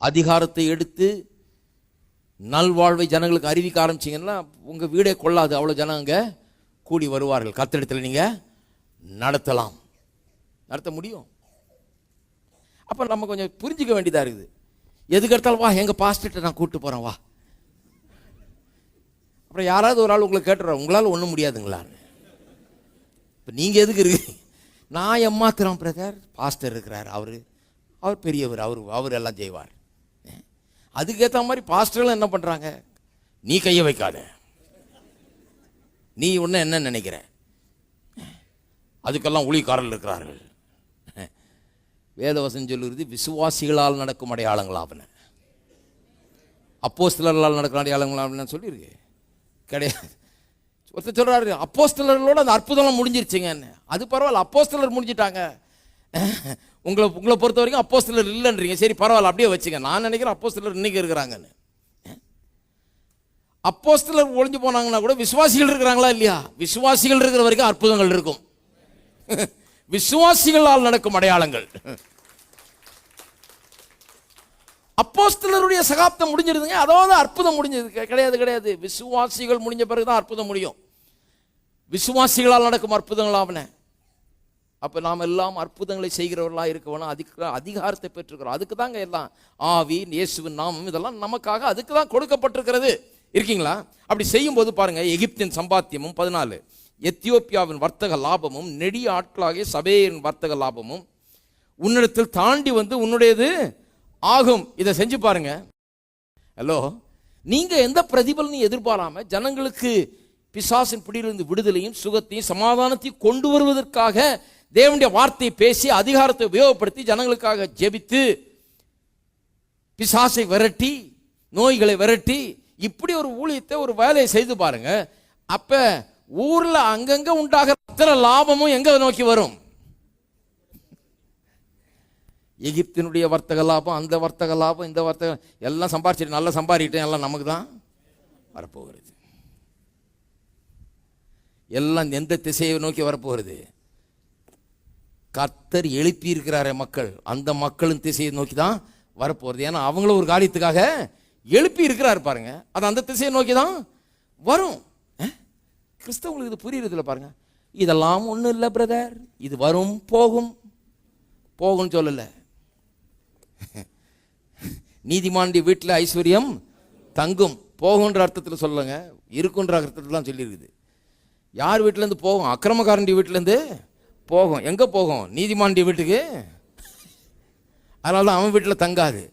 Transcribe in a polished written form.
அதிகாரத்தை எடுத்து நல்வாழ்வை ஜனங்களுக்கு அறிவிக்க ஆரம்பிச்சிங்கன்னா உங்கள் வீடே கொள்ளாது, அவ்வளோ ஜனங்க கூடி வருவார்கள். கர்த்தரிடத்தில் நீங்கள் நடத்த முடியும். அப்போ நம்ம கொஞ்சம் புரிஞ்சிக்க வேண்டியதாக இருக்குது. எதுக்கு எடுத்தாலும் வா எங்கள் பாஸ்டர்கிட்ட நான் கூப்பிட்டு போகிறேன் வா. அப்புறம் யாராவது ஒரு ஆள் உங்களை கேட்டுறோம், உங்களால் ஒன்றும் முடியாதுங்களான்னு. இப்போ நீங்கள் எதுக்கு இருக்கு? நான் ஏமாத்துறேன் பிரதர், பாஸ்டர் இருக்கிறார், அவர் பெரியவர், அவர் எல்லாம் செய்வார். அதுக்கேற்ற மாதிரி பாஸ்டர்களும் என்ன பண்ணுறாங்க, நீ கையை வைக்காத, நீ ஒன்று என்ன நினைக்கிற, அதுக்கெல்லாம் ஊழியக்காரர்கள் இருக்கிறார்கள். வேதவசனம் சொல்லுறது விசுவாசிகளால் நடக்கும் அடையாளங்களாவன, அப்போஸ்தலர்களால் நடக்கும் அடையாளங்களாவன சொல்லியிருக்கு. கிடையாது. ஒருத்தர் சொல்கிறாரு அப்போஸ்தலர்களோட அந்த அற்புதம்லாம் முடிஞ்சிருச்சுங்க. அது பரவாயில்ல, அப்போஸ்தலர் முடிஞ்சிட்டாங்க, உங்களை பொறுத்த வரைக்கும் அப்போஸ்தலர் இல்லைன்றீங்க. சரி பரவாயில்ல, அப்படியே வச்சுங்க. நான் நினைக்கிறேன் அப்போஸ்தலர் இன்னைக்கு இருக்கிறாங்கன்னு. அப்போஸ்தலர் ஒழிஞ்சு போனாங்கன்னா கூட விசுவாசிகள் இருக்கிறாங்களா இல்லையா? விசுவாசிகள் இருக்கிற வரைக்கும் அற்புதங்கள் இருக்கும். விசுவாசிகளால் நடக்கும் அடையாளங்கள். அப்போஸ்தலருடைய சகாப்தம் முடிஞ்சிருதுங்க, அதாவது அற்புதம் முடிஞ்சது கிடையாது. விசுவாசிகள் முடிஞ்ச பிறகுதான் அற்புதம் முடியும். விசுவாசிகளால் நடக்கும் அற்புதங்கள் ஆவன. அப்போ நாம் எல்லாம் அற்புதங்களை செய்கிறவர்களாக இருக்க வேணும். அதுக்கு அதிகாரத்தை பெற்றுக்கிறோம். அதுக்கு தாங்க எல்லாம் ஆவி, இயேசுவின் நாமம் இதெல்லாம் நமக்காக அதுக்கு தான் கொடுக்கப்பட்டிருக்கிறது. இருக்கீங்களா? அப்படி செய்யும் போது பாருங்க, எகிப்தின் சம்பாத்தியமும் 14, எத்தியோப்பியாவின் வர்த்தக லாபமும், நெடிய ஆட்களாகிய சபையின் வர்த்தக லாபமும் உன்னிடத்தில் தாண்டி வந்து உன்னுடையது ஆகும். இதை செஞ்சு பாருங்க. ஹலோ, நீங்க எந்த பிரதிபலனையும் எதிர்பாராம ஜனங்களுக்கு பிசாசின் பிடியிலிருந்து விடுதலையும் சுகத்தையும் சமாதானத்தையும் கொண்டு வருவதற்காக தேவனுடைய வார்த்தையை பேசி அதிகாரத்தை உபயோகப்படுத்தி ஜனங்களுக்காக ஜெபித்து பிசாசை விரட்டி நோய்களை விரட்டி இப்படி ஒரு ஊழியத்தை ஒரு வேலையை செய்து பாருங்க. அப்ப ஊர்ல அங்கங்க உண்டாகிற அத்தனை லாபமும் எங்க நோக்கி வரும்? எகிப்தினுடைய வர்த்தக லாபம், அந்த வர்த்தக லாபம், இந்த வர்த்தக எல்லாம் சம்பாரிச்சிட்டு நல்லா சம்பாதிக்கிட்டேன், எல்லாம் நமக்கு தான் வரப்போகிறது. எல்லாம் எந்த திசையை நோக்கி வரப்போகிறது? கர்த்தர் எழுப்பி இருக்கிறாரே மக்கள், அந்த மக்களின் திசையை நோக்கி தான் வரப்போகிறது. ஏன்னா அவங்களும் ஒரு காரியத்துக்காக எழுப்பி இருக்கிறார் பாருங்க, அது அந்த திசையை நோக்கி தான் வரும். கிறிஸ்தவங்களுக்கு இது புரியுறதுல பாருங்க. இதெல்லாம் ஒன்றும் இல்லை பிரதர், இது வரும் போகும் சொல்லல. நீதிமானுடைய வீட்டில் ஐஸ்வர்யம் தங்கும், போகுன்ற அர்த்தத்தில் சொல்லுங்க, இருக்குன்ற அர்த்தத்தில் தான் சொல்லியிருக்குது. யார் வீட்டிலேருந்து போகும்? அக்கிரமக்காரனுடைய வீட்டிலேருந்து போகும். எங்கே போகும்? நீதிமானுடைய வீட்டுக்கு. அதனால தான் அவன் வீட்டில் தங்காது.